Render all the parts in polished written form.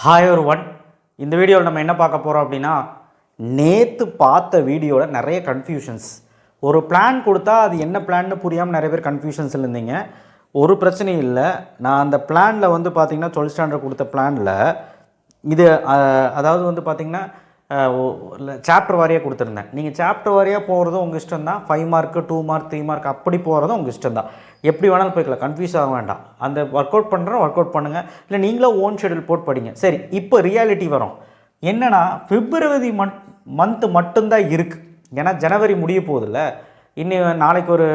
Hi ஒருவன். இந்த வீடியோவில் நம்ம என்ன பார்க்க போகிறோம் அப்படின்னா, நேற்று பார்த்த வீடியோவில் நிறைய கன்ஃபியூஷன்ஸ். ஒரு பிளான் கொடுத்தா அது என்ன பிளான்னு புரியாமல் நிறைய பேர் கன்ஃபியூஷன்ஸில் இருந்தீங்க. ஒரு பிரச்சனையும் இல்லை. நான் அந்த பிளானில் வந்து பார்த்திங்கன்னா 12th ஸ்டாண்டர்ட் கொடுத்த பிளானில் இது அதாவது வந்து பார்த்திங்கன்னா சாப்டர் வாரியாக கொடுத்துருந்தேன். நீங்கள் சாப்டர் வாரியாக போகிறதும் உங்கள் இஷ்டம் தான். 5 மார்க்கு 2 மார்க் 3 மார்க் அப்படி போகிறதும் உங்கள் இஷ்டம் தான். எப்படி வேணாலும் போய்க்கலாம், கன்ஃபியூஸ் ஆக வேண்டாம். அந்த ஒர்க் அவுட் பண்ணுறோம், ஒர்க் அவுட் பண்ணுங்கள். இல்லை நீங்களே ஓன் ஷெடியூல் போட்டு படிங்க. சரி, இப்போ ரியாலிட்டி வரும். என்னென்னா பிப்ரவரி மந்த்து மட்டும்தான் இருக்குது. ஏன்னா ஜனவரி முடிய போகுதில்ல. இன்னும் நாளைக்கு ஒரு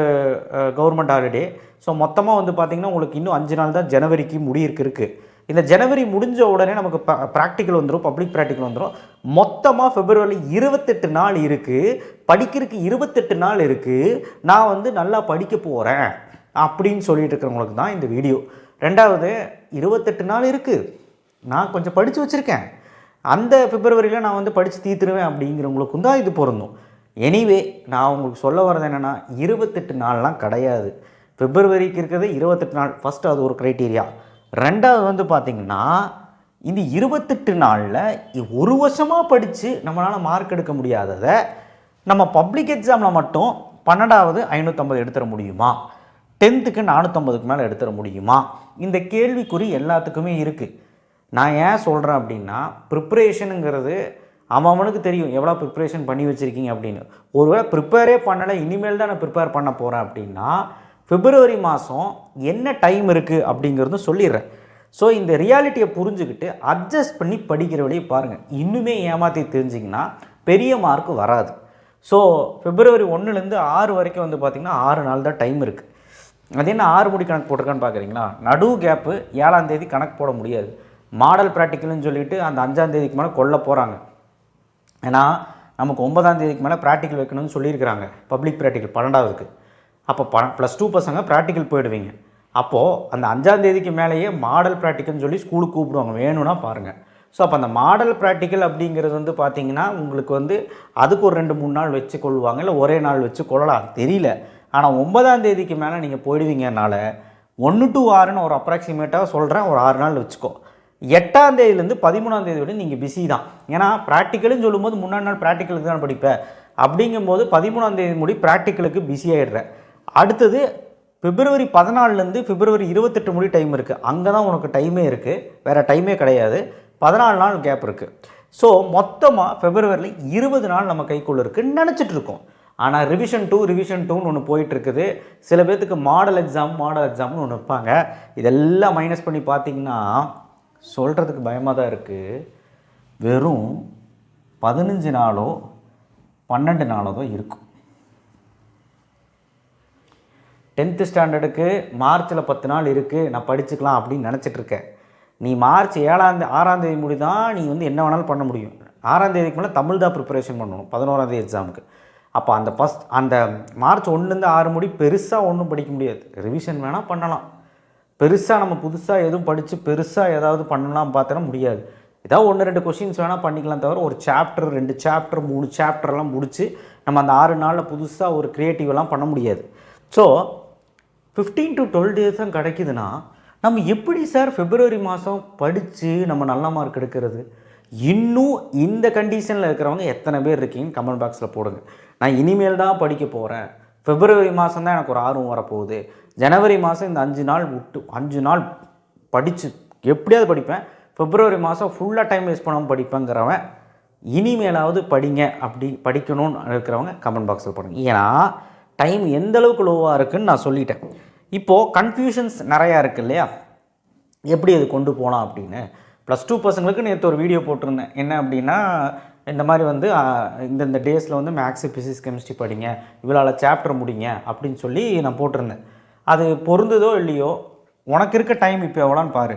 கவர்மெண்ட் ஹாலிடே. ஸோ மொத்தமாக வந்து பார்த்திங்கன்னா உங்களுக்கு இன்னும் 5 நாள் தான் ஜனவரிக்கு இருக்குது. இந்த ஜனவரி முடிஞ்ச உடனே நமக்கு ப்ராக்டிக்கல் வந்துடும், பப்ளிக் ப்ராக்டிக்கல் வந்துடும். மொத்தமாக பிப்ரவரி 28 நாள் இருக்குது. படிக்கிறதுக்கு 28 நாள் இருக்குது. நான் வந்து நல்லா படிக்க போகிறேன் அப்படின்னு சொல்லிட்டு இருக்கிறவங்களுக்கு தான் இந்த வீடியோ. ரெண்டாவது, 28 நாள் இருக்குது, நான் கொஞ்சம் படித்து வச்சுருக்கேன், அந்த பிப்ரவரியில் நான் வந்து படித்து தீர்த்துருவேன் அப்படிங்கிறவங்களுக்கும் தான் இது பொருந்தும். எனிவே, நான் உங்களுக்கு சொல்ல வர்றது என்னென்னா, 28 நாள்லாம் கிடையாது. பிப்ரவரிக்கு இருக்கிறது 28 நாள். ஃபஸ்ட்டு அது ஒரு க்ரைட்டீரியா. ரெண்டாவது வந்து பார்த்திங்கன்னா, இந்த 28 நாளில் ஒரு வருஷமாக படித்து நம்மளால் மார்க் எடுக்க முடியாததை நம்ம பப்ளிக் எக்ஸாமில் மட்டும் 12வது 550 எடுத்துட முடியுமா, 10th 450க்கு மேலே எடுத்துட முடியுமா? இந்த கேள்விக்குறி எல்லாத்துக்குமே இருக்குது. நான் ஏன் சொல்கிறேன் அப்படின்னா, ப்ரிப்ரேஷனுங்கிறது அவனுக்கு தெரியும் எவ்வளோ ப்ரிப்ரேஷன் பண்ணி வச்சுருக்கீங்க அப்படின்னு. ஒருவேளை ப்ரிப்பேரே பண்ணலை, இனிமேல் தான் நான் ப்ரிப்பேர் பண்ண போகிறேன் அப்படின்னா பிப்ரவரி மாதம் என்ன டைம் இருக்குது அப்படிங்கிறது சொல்லிடுறேன். ஸோ இந்த ரியாலிட்டியை புரிஞ்சுக்கிட்டு அட்ஜஸ்ட் பண்ணி படிக்கிற வழியை பாருங்கள். இன்னுமே ஏமாற்றி தெரிஞ்சிங்கன்னா பெரிய மார்க் வராது. ஸோ பிப்ரவரி 1லேருந்து 6 வரைக்கும் வந்து பார்த்திங்கன்னா 6 நாள் தான் டைம் இருக்குது. அது என்ன 6 முடி கணக்கு போட்டிருக்கான்னு பார்க்குறீங்களா? நடுவு கேப்பு 7ஆம் தேதி கணக்கு போட முடியாது. மாடல் ப்ராக்டிக்கல்னு சொல்லிவிட்டு அந்த 5ஆம் தேதிக்கு மேலே கொல்ல போகிறாங்க. ஏன்னா நமக்கு 9ஆம் தேதிக்கு மேலே ப்ராக்டிக்கல் வைக்கணும்னு சொல்லியிருக்கிறாங்க, பப்ளிக் ப்ராக்டிக்கல் 12வதுக்கு. அப்போ +2 பசங்க ப்ராக்டிக்கல் போயிடுவீங்க. அப்போது அந்த 5ஆம் தேதிக்கு மேலேயே மாடல் ப்ராக்டிக்கல்னு சொல்லி ஸ்கூலுக்கு கூப்பிடுவாங்க, வேணும்னா பாருங்கள். ஸோ அப்போ அந்த மாடல் ப்ராக்டிக்கல் அப்படிங்கிறது வந்து பார்த்திங்கன்னா உங்களுக்கு வந்து அதுக்கு ஒரு 2-3 நாள் வச்சு கொள்வாங்க, இல்லை ஒரே நாள் வச்சு கொள்ளலாம், தெரியல. ஆனால் 9ஆம் தேதிக்கு மேலே நீங்கள் போயிடுவீங்கனால 1 to 6ன்னு ஒரு அப்ராக்சிமேட்டாக சொல்கிறேன், ஒரு 6 நாள் வச்சுக்கோ. 8ஆம் தேதியிலேருந்து 13ஆம் தேதி விட நீங்கள் பிஸி தான். ஏன்னா ப்ராக்டிக்கல்னு சொல்லும்போது முன்னாடி நாள் ப்ராக்டிக்கலுக்கு தான் படிப்பேன். அப்படிங்கும்போது 13ஆம் தேதி முடி ப்ராக்டிக்கலுக்கு பிஸி ஆகிடுறேன். அடுத்தது பிப்ரவரி 14லேருந்து பிப்ரவரி 28 முடி டைம் இருக்குது. அங்கே தான் உனக்கு டைமே இருக்குது, வேறு டைமே கிடையாது. 14 நாள் கேப் இருக்குது. ஸோ மொத்தமாக பிப்ரவரியில் 20 நாள் நம்ம கைக்குள்ளே இருக்குதுன்னு நினச்சிட்டு இருக்கோம். ஆனால் ரிவிஷன் 2ன்னு ஒன்று போயிட்டுருக்குது. சில பேர்த்துக்கு மாடல் எக்ஸாம்னு ஒன்று வைப்பாங்க. இதெல்லாம் மைனஸ் பண்ணி பார்த்திங்கன்னா சொல்கிறதுக்கு பயமாக தான் இருக்குது. வெறும் 15 நாளோ 12 நாளோ தான் இருக்கும். 10th ஸ்டாண்டர்டுக்கு மார்ச்சில் 10 நாள் இருக்குது, நான் படிச்சுக்கலாம் அப்படின்னு நினச்சிட்ருக்கேன். நீ மார்ச் 6ஆம் தேதி முடி தான் நீ வந்து என்ன வேணாலும் பண்ண முடியும். 6ஆம் தேதிக்கு மேலே தமிழ் தான் ப்ரிப்பரேஷன் பண்ணணும் 11ஆம் தேதி எக்ஸாமுக்கு. அப்போ அந்த மார்ச் 1லேருந்து 6 முடி பெருசாக ஒன்றும் படிக்க முடியாது. ரிவிஷன் வேணால் பண்ணலாம். பெருசாக நம்ம புதுசாக எதுவும் படித்து பெருசாக ஏதாவது பண்ணலாம் பார்த்தோன்னா முடியாது. ஏதாவது 1-2 கொஷின்ஸ் வேணால் பண்ணிக்கலாம், தவிர ஒரு சாப்டர் 2 சாப்டர் 3 சாப்டர்லாம் முடித்து நம்ம அந்த 6 நாளில் புதுசாக ஒரு க்ரியேட்டிவெல்லாம் பண்ண முடியாது. ஸோ 15 to 12 days தான் கிடைக்குதுன்னா நம்ம எப்படி சார் பிப்ரவரி மாதம் படித்து நம்ம நல்ல மார்க் எடுக்கிறது? இன்னும் இந்த கண்டிஷனில் இருக்கிறவங்க எத்தனை பேர் இருக்கீங்கன்னு கமெண்ட் பாக்ஸில் போடுங்க. நான் இனிமேல் தான் படிக்க போகிறேன், பிப்ரவரி மாதம் தான் எனக்கு ஒரு ஆர்வம் வரப்போகுது, ஜனவரி மாதம் இந்த 5 நாள் படித்து எப்படியாவது படிப்பேன், பிப்ரவரி மாதம் ஃபுல்லாக டைம் வேஸ்ட் பண்ணாமல் படிப்பேங்கிறவன் இனிமேலாவது படிங்க. அப்படி படிக்கணும்னு இருக்கிறவங்க கமெண்ட் பாக்ஸில் போடுங்க. ஏன்னா டைம் எந்த அளவுக்கு லோவாக இருக்குதுன்னு நான் சொல்லிட்டேன். இப்போது கன்ஃபியூஷன்ஸ் நிறையா இருக்குது இல்லையா, எப்படி அது கொண்டு போகலாம் அப்படின்னு. +2 பசங்களுக்கு நேற்று ஒரு வீடியோ போட்டிருந்தேன். என்ன அப்படின்னா, இந்த மாதிரி வந்து இந்த டேஸில் வந்து மேக்ஸு ஃபிசிக்ஸ் கெமிஸ்ட்ரி படிங்க, இவ்வளோ சாப்டர் முடிங்க அப்படின்னு சொல்லி நான் போட்டிருந்தேன். அது பொருந்ததோ இல்லையோ, உனக்கு இருக்க டைம் இப்போ எவ்வளோன்னு பாரு.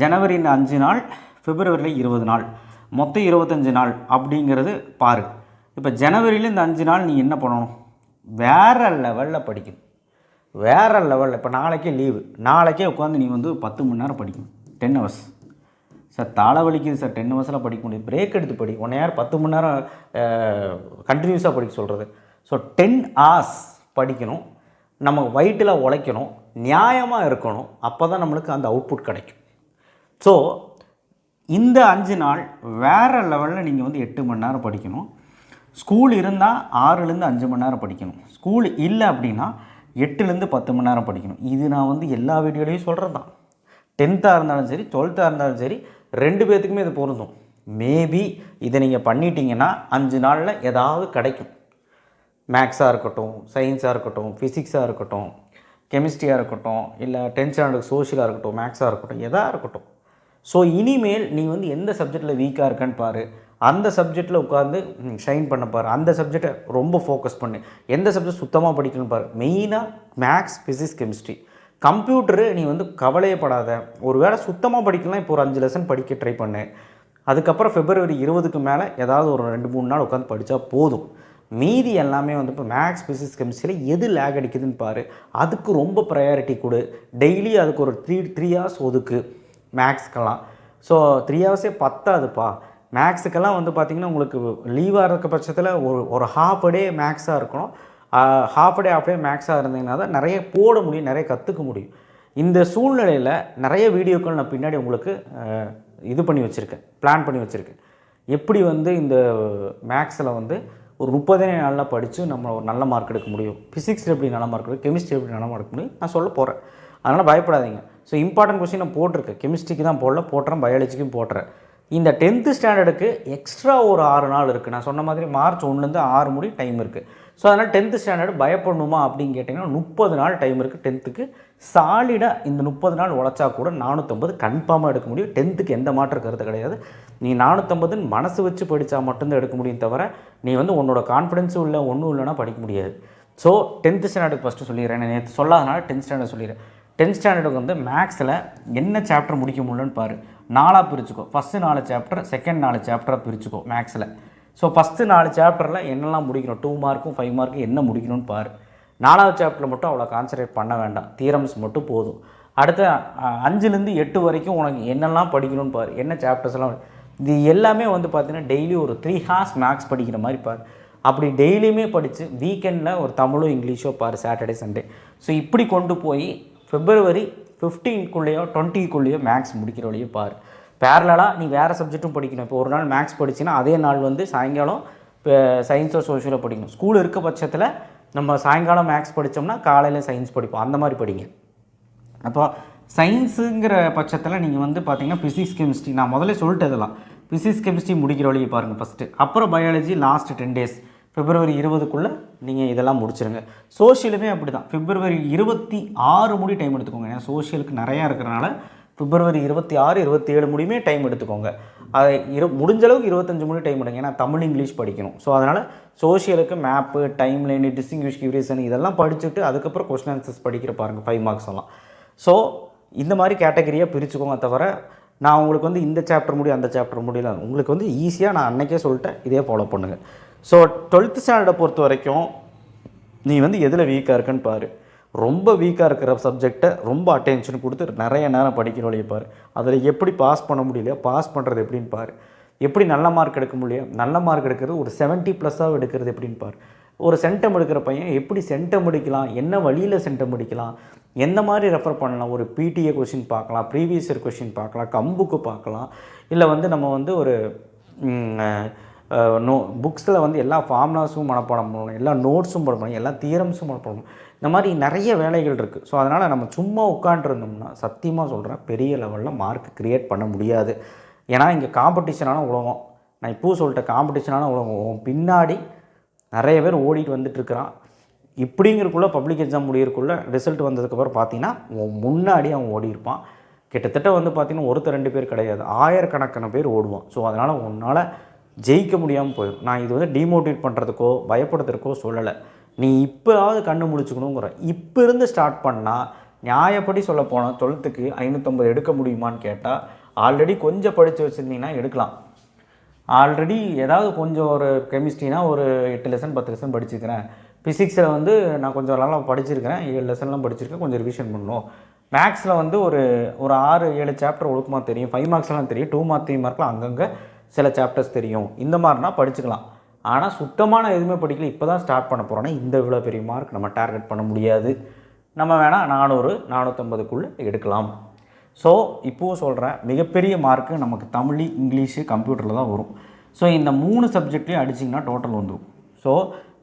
ஜனவரியில் 5 நாள், பிப்ரவரியில் 20 நாள், மொத்தம் 25 நாள் அப்படிங்கிறது பாரு. இப்போ ஜனவரியில் இந்த 5 நாள் நீ என்ன பண்ணணும்? வேறு லெவலில் படிக்கணும், வேறு லெவலில். இப்போ நாளைக்கே லீவு, நாளைக்கே உட்காந்து நீ வந்து 10 மணி நேரம் படிக்கணும், 10 hours. சார் தலை வலிக்குது சார், 10 hours படிக்க முடியாது, பிரேக் எடுத்து படி. 1 hour 10 மணி நேரம் கண்டினியூஸாக படிக்க சொல்கிறது. ஸோ 10 hours படிக்கணும், நம்ம வயிற்றில் உழைக்கணும், நியாயமாக இருக்கணும். அப்போ தான் நம்மளுக்கு அந்த அவுட்புட் கிடைக்கும். ஸோ இந்த 5 நாள் வேறு லெவலில் நீங்கள் வந்து 8 மணி நேரம் படிக்கணும். ஸ்கூல் இருந்தால் 6லேருந்து 5 மணி நேரம் படிக்கணும். ஸ்கூல் இல்லை அப்படின்னா 8லேருந்து 10 மணி நேரம் படிக்கணும். இது நான் வந்து எல்லா வீடியோலையும் சொல்கிறது தான். 10th இருந்தாலும் சரி 12th இருந்தாலும் சரி 2 பேர்த்துக்குமே இது பொருந்தும். மேபி இதை நீங்கள் பண்ணிட்டீங்கன்னா 5 நாளில் ஏதாவது கிடைக்கும். மேக்ஸாக இருக்கட்டும், சயின்ஸாக இருக்கட்டும், ஃபிசிக்ஸாக இருக்கட்டும், கெமிஸ்ட்ரியாக இருக்கட்டும், இல்லை 10th ஸ்டாண்டர்ட் சோஷியலாக இருக்கட்டும், மேக்ஸாக இருக்கட்டும், எதாக இருக்கட்டும். ஸோ இனிமேல் நீ வந்து எந்த சப்ஜெக்டில் வீக்காக இருக்கன்னு பாரு, அந்த சப்ஜெக்டில் உட்காந்து ஷைன் பண்ண பாரு, அந்த சப்ஜெக்டை ரொம்ப ஃபோக்கஸ் பண்ணு. எந்த சப்ஜெக்ட் சுத்தமாக படிக்கணும்னு பாரு. மெயினாக மேக்ஸ், ஃபிசிக்ஸ், கெமிஸ்ட்ரி. கம்ப்யூட்டரு நீ வந்து கவலையப்படாத. ஒரு வேளை சுத்தமாக படிக்கலாம், இப்போ ஒரு 5 லெசன் படிக்க ட்ரை பண்ணு. அதுக்கப்புறம் February 20க்கு மேலே ஏதாவது ஒரு 2-3 நாள் உட்காந்து படித்தா போதும். மீதி எல்லாமே வந்து இப்போ மேக்ஸ், ஃபிசிக்ஸ், கெமிஸ்ட்ரியில் எது லேக் அடிக்குதுன்னு பாரு. அதுக்கு ரொம்ப ப்ரையாரிட்டி கொடு. டெய்லி அதுக்கு ஒரு 3 ஹவர்ஸ் ஒதுக்கு மேக்ஸ்க்கெல்லாம். ஸோ 3 ஹவர்ஸே பத்தாதுப்பா. மேக்ஸுக்கெல்லாம் வந்து பார்த்திங்கன்னா உங்களுக்கு லீவாக இருக்க பட்சத்தில் ஒரு ஹாஃப் டே மேக்ஸாக இருக்கணும். ஹாஃப் டே மேக்ஸாக இருந்தீங்கன்னா தான் நிறைய போட முடியும், நிறைய கற்றுக்க முடியும். இந்த சூழ்நிலையில் நிறைய வீடியோக்கள் நான் பின்னாடி உங்களுக்கு இது பண்ணி வச்சுருக்கேன், பிளான் பண்ணி வச்சுருக்கேன். எப்படி வந்து இந்த மேக்ஸில் வந்து ஒரு 30 நாளில் படித்து நம்ம ஒரு நல்ல மார்க் எடுக்க முடியும், ஃபிசிக்ஸில் எப்படி நல்ல மார்க் எடுக்கும், கெமிஸ்ட்ரி எப்படி நல்ல மார்க் எடுக்க முடியும் நான் சொல்ல போகிறேன். அதனால் பயப்படாதீங்க. ஸோ இம்பார்ட்டன்ட் கொஸ்டின் நான் போட்டிருக்கேன். கெமிஸ்ட்ரிக்கு தான் போடுறேன், பயாலஜிக்கும் போடுறேன். இந்த 10th ஸ்டாண்டர்டுக்கு எக்ஸ்ட்ரா ஒரு 6 நாள் இருக்குது. நான் சொன்ன மாதிரி மார்ச் 1லேருந்து 6 முடி டைம் இருக்குது. ஸோ அதனால் 10th ஸ்டாண்டர்டு பயப்படணுமா அப்படின்னு கேட்டிங்கன்னா 30 நாள் டைம் இருக்குது 10th. சாலிடாக இந்த 30 நாள் உழைச்சா கூட 450 கன்ஃபார்மாக எடுக்க முடியும். 10th எந்த மாற்ற கருத்து கிடையாது. நீ 450 மனசு வச்சு படித்தா மட்டும்தான் எடுக்க முடியும், தவிர நீ வந்து உன்னோட கான்ஃபிடென்ஸும் இல்லை ஒன்றும் இல்லைனா படிக்க முடியாது. ஸோ 10th ஸ்டாண்டர்டுக்கு ஃபஸ்ட்டு சொல்லிடுறேன். நேற்று சொல்லாதனால 10th ஸ்டாண்டர்ட் சொல்லிடுறேன். 10th ஸ்டாண்டர்டுக்கு வந்து மேக்ஸில் என்ன சாப்டர் முடிக்க முடியலன்னு பாரு. 4ஆக பிரிச்சுக்கோ. ஃபஸ்ட்டு 4 சாப்டர், செகண்ட் 4 சாப்டராக பிரிச்சுக்கோ மேக்ஸில். ஸோ ஃபஸ்ட்டு 4 சாப்டரில் என்னெல்லாம் முடிக்கணும், 2 மார்க்கும் 5 மார்க்கும் என்ன முடிக்கணும்னு பாரு. 4வது சாப்டரில் மட்டும் அவ்வளோ கான்சன்ட்ரேட் பண்ண வேண்டாம், தியரம்ஸ் மட்டும் போதும். அடுத்த 5லேருந்து 8 வரைக்கும் உனக்கு என்னெல்லாம் படிக்கணும்னு பாரு, என்ன சாப்டர்ஸ்லாம். இது எல்லாமே வந்து பார்த்தீங்கன்னா டெய்லி ஒரு 3 ஹார்ஸ் மேக்ஸ் படிக்கிற மாதிரி பாரு. அப்படி டெய்லியுமே படித்து வீக்கெண்டில் ஒரு தமிழோ இங்கிலீஷோ பாரு, சாட்டர்டே சண்டே. ஸோ இப்படி கொண்டு போய் February 15க்குள்ளேயோ 20க்குள்ளேயோ மேக்ஸ் முடிக்கிற வழியோ பாரு. பேரலாக நீ வேறு சப்ஜெக்ட்டும் படிக்கணும். இப்போ ஒரு நாள் மேக்ஸ் படிச்சின்னா அதே நாள் வந்து சாயங்காலம் இப்போ சயின்ஸோ சோஷியலோ படிக்கணும். ஸ்கூல் இருக்க பட்சத்தில் நம்ம சாயங்காலம் மேக்ஸ் படித்தோம்னா காலையில் சயின்ஸ் படிப்போம், அந்த மாதிரி படிங்க. அப்போ சயின்ஸுங்கிற பட்சத்தில் நீங்கள் வந்து பார்த்திங்கன்னா ஃபிசிக்ஸ், கெமிஸ்ட்ரி நான் முதல்ல சொல்லிட்டு இதெல்லாம் ஃபிசிக்ஸ், கெமிஸ்ட்ரி முடிக்கிற வழியை பாருங்கள் ஃபஸ்ட்டு. அப்புறம் பயாலஜி லாஸ்ட்டு 10 days February 20க்குள்ளே நீங்கள் இதெல்லாம் முடிச்சிருங்க. சோஷியலுமே அப்படி தான். February 26 முடி டைம் எடுத்துக்கோங்க. ஏன்னா சோஷியலுக்கு நிறையா இருக்கிறனால February 26, 27 முடியுமே டைம் எடுத்துக்கோங்க. அதை முடிஞ்சளவுக்கு 25 முடி டைம் எடுங்க. ஏன்னா தமிழ் இங்கிலீஷ் படிக்கணும். ஸோ அதனால் சோஷியலுக்கு map, timeline, distinguish curation இதெல்லாம் படிச்சுட்டு அதுக்கப்புறம் கொஸ்டின் ஆன்சர்ஸ் படிக்கிற பாருங்கள் 5 மார்க்ஸ் எல்லாம். ஸோ இந்த மாதிரி கேட்டகரியாக பிரிச்சுக்கோங்க. தவிர நான் உங்களுக்கு வந்து இந்த சாப்டர் முடியும் அந்த சாப்டர் முடியல, உங்களுக்கு வந்து ஈஸியாக நான் அன்றைக்கே சொல்லிட்டேன், இதே ஃபாலோ பண்ணுங்கள். ஸோ 12th ஸ்டாண்டர்டை பொறுத்த வரைக்கும் நீ வந்து எதில் வீக்காக இருக்குன்னு பாரு. ரொம்ப வீக்காக இருக்கிற சப்ஜெக்டை ரொம்ப அட்டென்ஷன் கொடுத்து நிறைய நேரம் படிக்கிற வழியை பாரு. அதில் எப்படி பாஸ் பண்ண முடியலையோ பாஸ் பண்ணுறது எப்படின்னு பாரு. எப்படி நல்ல மார்க் எடுக்க முடியும், நல்ல மார்க் எடுக்கிறது ஒரு 70+ எடுக்கிறது எப்படின்னு பாரு. ஒரு சென்டம் எடுக்கிற பையன் எப்படி சென்டம் எடுக்கலாம், என்ன வழியில் சென்டம் எடுக்கலாம், எந்த மாதிரி ரெஃபர் பண்ணலாம். ஒரு பிடிஏ கொஷின் பார்க்கலாம், ப்ரீவியஸ் இயர் கொஷின் பார்க்கலாம், கம்புக்கு பார்க்கலாம். இல்லை வந்து நம்ம வந்து ஒரு புக்ஸில் வந்து எல்லா ஃபார்முலாஸும் மனப்பாடம் பண்ணணும், எல்லா நோட்ஸும் பண்ணணும், எல்லா தியரம்ஸும் மனப்பாடம். இந்த மாதிரி நிறைய வேலைகள் இருக்குது. ஸோ அதனால் நம்ம சும்மா உட்காண்ட்ருந்தோம்னா சத்தியமாக சொல்கிறேன் பெரிய லெவலில் மார்க் க்ரியேட் பண்ண முடியாது. ஏன்னா இங்கே காம்படிஷனான உலகம். நான் இப்போது சொல்லிட்டேன், காம்படிஷனான உலகம். பின்னாடி நிறைய பேர் ஓடிட்டு வந்துட்டுருக்கிறான். இப்படிங்கிறக்குள்ளே பப்ளிக் எக்ஸாம் முடியறக்குள்ளே ரிசல்ட் வந்ததுக்கப்புறம் பார்த்தீங்கன்னா முன்னாடி அவன் ஓடி இருப்பான். கிட்டத்தட்ட வந்து பார்த்திங்கன்னா ஒருத்தர் 2 பேர் கிடையாது, ஆயிரக்கணக்கான பேர் ஓடுவான். ஸோ அதனால் உன்னால் ஜெயிக்க முடியாமல் போயிடும். நான் இது வந்து டிமோட்டிவேட் பண்ணுறதுக்கோ பயப்படுத்துறதுக்கோ சொல்லலை. நீ இப்போயாவது கண்ணு முடிச்சுக்கணுங்கிற. இப்போ இருந்து ஸ்டார்ட் பண்ணால் நியாயப்படி சொல்ல போனால் 12க்கு 550 எடுக்க முடியுமான்னு கேட்டால் ஆல்ரெடி கொஞ்சம் படித்து வச்சுருந்தீங்கன்னா எடுக்கலாம். ஆல்ரெடி ஏதாவது கொஞ்சம் ஒரு கெமிஸ்ட்ரினா ஒரு 8 லெசன் 10 லெசன் படிச்சுக்கிறேன். ஃபிசிக்ஸில் வந்து நான் கொஞ்சம் நல்லா படிச்சிருக்கிறேன், 7 லெசன்லாம் படிச்சிருக்கேன், கொஞ்சம் ரிவிஷன் பண்ணணும். மேக்ஸில் வந்து ஒரு 6-7 சாப்டர் ஒழுக்கமாக தெரியும், 5 மார்க்ஸ்லாம் தெரியும், 2 மார்க் 3 மார்க்கில் அங்கங்கே சில சாப்டர்ஸ் தெரியும். இந்த மாதிரினா படிச்சுக்கலாம். ஆனால் சுத்தமான எதுவுமே படிக்கல, இப்போ தான் ஸ்டார்ட் பண்ண போகிறோன்னா இந்த இவ்வளோ பெரிய மார்க் நம்ம டார்கெட் பண்ண முடியாது. நம்ம வேணால் 400 450க்குள்ளே எடுக்கலாம். ஸோ இப்போவும் சொல்கிறேன், மிகப்பெரிய மார்க்கு நமக்கு தமிழ், இங்கிலீஷு, கம்ப்யூட்டரில் தான் வரும். ஸோ இந்த 3 சப்ஜெக்ட்லையும் அடிச்சிங்கன்னா டோட்டல் வந்துடும். ஸோ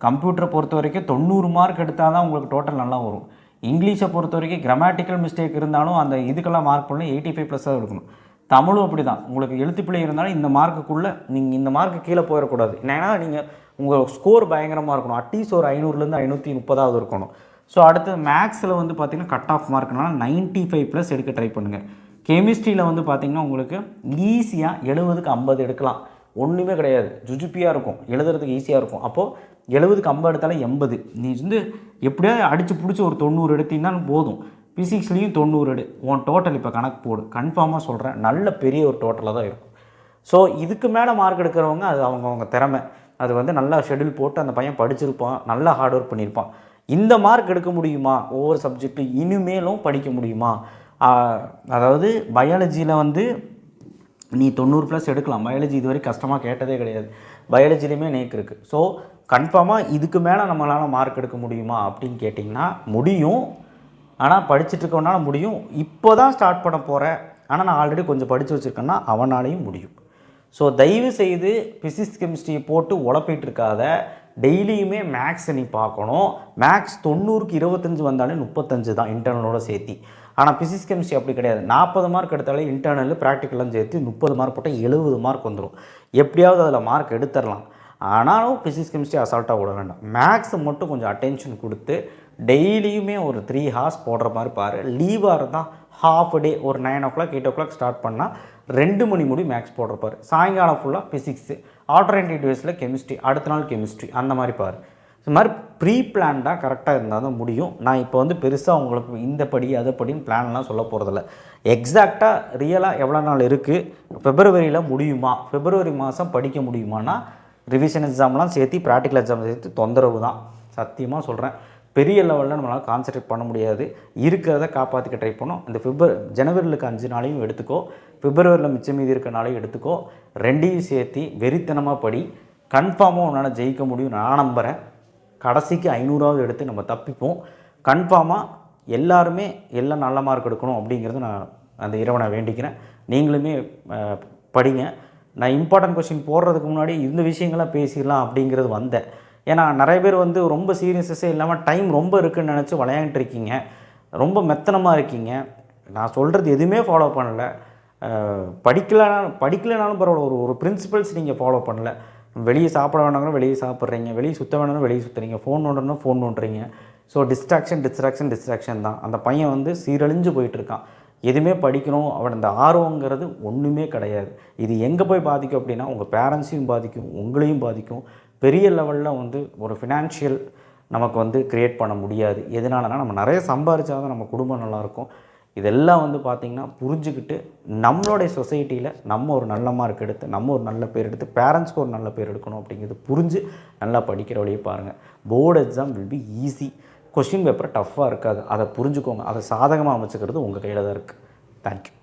கம்ப்யூட்டரை பொறுத்த வரைக்கும் 90 மார்க் எடுத்தால் தான் உங்களுக்கு டோட்டல் நல்லா வரும். இங்கிலீஷை பொறுத்த வரைக்கும் கிராமட்டிக்கல் மிஸ்டேக் இருந்தாலும் அந்த இதுக்கெல்லாம் மார்க் பண்ணி 85+ஆக இருக்கணும். தமிழும் அப்படி தான், உங்களுக்கு எழுத்துப்பிழை இருந்தாலும் இந்த மார்க்குக்குள்ளே நீங்கள் இந்த மார்க்கு கீழே போயிடக்கூடாது. ஏன்னா நீங்கள் உங்கள் ஸ்கோர் பயங்கரமாக இருக்கணும். அட்லீஸ்ட் ஒரு 500லேருந்து 530 இருக்கணும். ஸோ அடுத்து மேக்ஸில் வந்து பார்த்திங்கன்னா கட் ஆஃப் மார்க்னால 95+ எடுக்க ட்ரை பண்ணுங்கள். கெமிஸ்ட்ரியில் வந்து பார்த்திங்கன்னா உங்களுக்கு ஈஸியாக 70க்கு 50 எடுக்கலாம். ஒன்றுமே கிடையாது, ஜுஜுப்பியாக இருக்கும், எழுதுறதுக்கு ஈஸியாக இருக்கும். அப்போது 70க்கு 50 எடுத்தாலே 80. நீ வந்து எப்படியாவது அடித்து பிடிச்சி ஒரு 90 எடுத்தீங்கன்னா போதும். ஃபிசிக்ஸ்லேயும் 90 எடு. உன் டோட்டல் இப்போ கணக்கு போடு. கன்ஃபார்மாக சொல்கிறேன், நல்ல பெரிய ஒரு டோட்டலாக தான் இருக்கும். ஸோ இதுக்கு மேலே மார்க் எடுக்கிறவங்க அது அவங்க திறமை. அது வந்து நல்லா ஷெடியூல் போட்டு அந்த பையன் படிச்சிருப்பான், நல்லா ஹார்ட் ஒர்க் பண்ணியிருப்பான். இந்த மார்க் எடுக்க முடியுமா? ஒவ்வொரு சப்ஜெக்ட்டும் இனிமேலும் படிக்க முடியுமா? அதாவது பயாலஜியில் வந்து நீ 90+ எடுக்கலாம். பயாலஜி இதுவரை கஷ்டமாக கேட்டதே கிடையாது. பயாலஜிலையுமே நேக் இருக்குது. ஸோ கன்ஃபார்மாக இதுக்கு மேலே நம்மளால் மார்க் எடுக்க முடியுமா அப்படின்னு கேட்டிங்கன்னா முடியும். ஆனால் படிச்சுட்ருக்கவனால முடியும். இப்போ தான் ஸ்டார்ட் பண்ண போகிறேன், ஆனால் நான் ஆல்ரெடி கொஞ்சம் படித்து வச்சுருக்கேன்னா அவனாலையும் முடியும். ஸோ தயவு செய்து ஃபிசிக்ஸ் கெமிஸ்ட்ரியை போட்டு உழப்பிட்டு இருக்காத. டெய்லியுமே மேக்ஸை நீ பார்க்கணும். மேக்ஸ் 90க்கு 25 வந்தாலே 35 தான் இன்டர்னலோட சேர்த்தி. ஆனால் ஃபிசிக்ஸ் கெமிஸ்ட்ரி அப்படி கிடையாது. 40 மார்க் எடுத்தாலே இன்டர்னல் ப்ராக்டிக்கல்லாம் சேர்த்து 30 மார்க் போட்டால் 70 மார்க் வந்துடும். எப்படியாவது அதில் மார்க் எடுத்துடலாம். ஆனாலும் ஃபிசிக்ஸ் கெமிஸ்ட்ரி அசால்ட்டாக விட வேண்டாம். மேக்ஸை மட்டும் கொஞ்சம் அட்டென்ஷன் கொடுத்து டெய்லியுமே ஒரு 3 ஹார்ஸ் போடுற மாதிரி பாரு. லீவாக இருந்தால் ஹாஃப் டே ஒரு 9 o'clock 8 o'clock ஸ்டார்ட் பண்ணால் 2 மணி முடி மேக்ஸ் போடுற பாரு. சாயங்காலம் ஃபுல்லாக ஃபிசிக்ஸு, ஆல்டர்னேட்டிவ் டேஸில் கெமிஸ்ட்ரி, அடுத்த நாள் கெமிஸ்ட்ரி, அந்த மாதிரி பாரு. இது மாதிரி ப்ரீ பிளான்டாக கரெக்டாக இருந்தால் தான் முடியும். நான் இப்போ வந்து பெருசாக உங்களுக்கு இந்த படி அதை படின்னு பிளான்லாம் சொல்ல போகிறதில்ல. எக்ஸாக்டாக ரியலாக எவ்வளோ நாள் இருக்குது, ஃபெப்ரவரியில் முடியுமா, ஃபெப்ரவரி மாதம் படிக்க முடியுமானா ரிவிஷன் எக்ஸாம்லாம் சேர்த்து ப்ராக்டிக்கல் எக்ஸாம் சேர்த்து தொந்தரவு தான். சத்தியமாக சொல்கிறேன், பெரிய லெவலில் நம்மளால் கான்சன்ட்ரேட் பண்ண முடியாது. இருக்கிறத காப்பாற்றிக்க ட்ரை பண்ணோம். இந்த ஜனவரியில் 5 நாளையும் எடுத்துக்கோ, பிப்ரவரியில் மிச்சம் மீதி இருக்க நாளையும் எடுத்துக்கோ. ரெண்டையும் சேர்த்து வெறித்தனமாக படி. கன்ஃபார்மாக உன்னால் ஜெயிக்க முடியும் நான் நம்புகிறேன். கடைசிக்கு 500ஆவது எடுத்து நம்ம தப்பிப்போம். கன்ஃபார்மாக எல்லாருமே எல்லாம் நல்ல மார்க் எடுக்கணும் அப்படிங்கிறது நான் அந்த இறைவனை வேண்டிக்கிறேன். நீங்களுமே படிங்க. நான் இம்பார்ட்டன்ட் கொஸ்டின் போடுறதுக்கு முன்னாடி இந்த விஷயங்கள்லாம் பேசிடலாம் அப்படிங்கிறது வந்தேன். ஏன்னா நிறைய பேர் வந்து ரொம்ப சீரியஸஸே இல்லாமல் டைம் ரொம்ப இருக்குதுன்னு நினச்சி விளையாண்டுட்டு இருக்கீங்க, ரொம்ப மெத்தனமாக இருக்கீங்க. நான் சொல்கிறது எதுவுமே ஃபாலோ பண்ணலை. படிக்கலைனாலும் பரவாயில்ல, ஒரு பிரின்சிபல்ஸ் நீங்கள் ஃபாலோ பண்ணலை. வெளியே சாப்பிட வேண்டாங்கன்னா வெளியே சாப்பிட்றீங்க, வெளியே சுற்ற வேணும்னா வெளியே சுற்றுறீங்க, ஃபோன் நோண்டணும்னா ஃபோன் நோண்டுறீங்க. ஸோ டிஸ்ட்ராக்ஷன் தான். அந்த பையன் வந்து சீரழிஞ்சு போயிட்டுருக்கான். எதுவுமே படிக்கணும் அவன் அந்த ஆர்வங்கிறது ஒன்றுமே கிடையாது. இது எங்கே போய் பாதிக்கும் அப்படின்னா உங்கள் பேரண்ட்ஸையும் பாதிக்கும், உங்களையும் பாதிக்கும். பெரிய லெவலில் வந்து ஒரு ஃபினான்ஷியல் நமக்கு வந்து க்ரியேட் பண்ண முடியாது. எதனாலனா நம்ம நிறைய சம்பாதிச்சா தான் நம்ம குடும்பம் நல்லாயிருக்கும். இதெல்லாம் வந்து பார்த்திங்கன்னா புரிஞ்சுக்கிட்டு நம்மளுடைய சொசைட்டியில் நம்ம ஒரு நல்ல மார்க் எடுத்து, நம்ம ஒரு நல்ல பேர் எடுத்து, பேரண்ட்ஸ்க்கு ஒரு நல்ல பேர் எடுக்கணும் அப்படிங்கிறது புரிஞ்சு நல்லா படிக்கிற வழியை பாருங்கள். Board exam will be easy. Question paper டஃப்பாக இருக்காது. அதை புரிஞ்சுக்கோங்க. அதை சாதகமாக அமைச்சுக்கிறது உங்கள் கையில் தான் இருக்குது. தேங்க்யூ.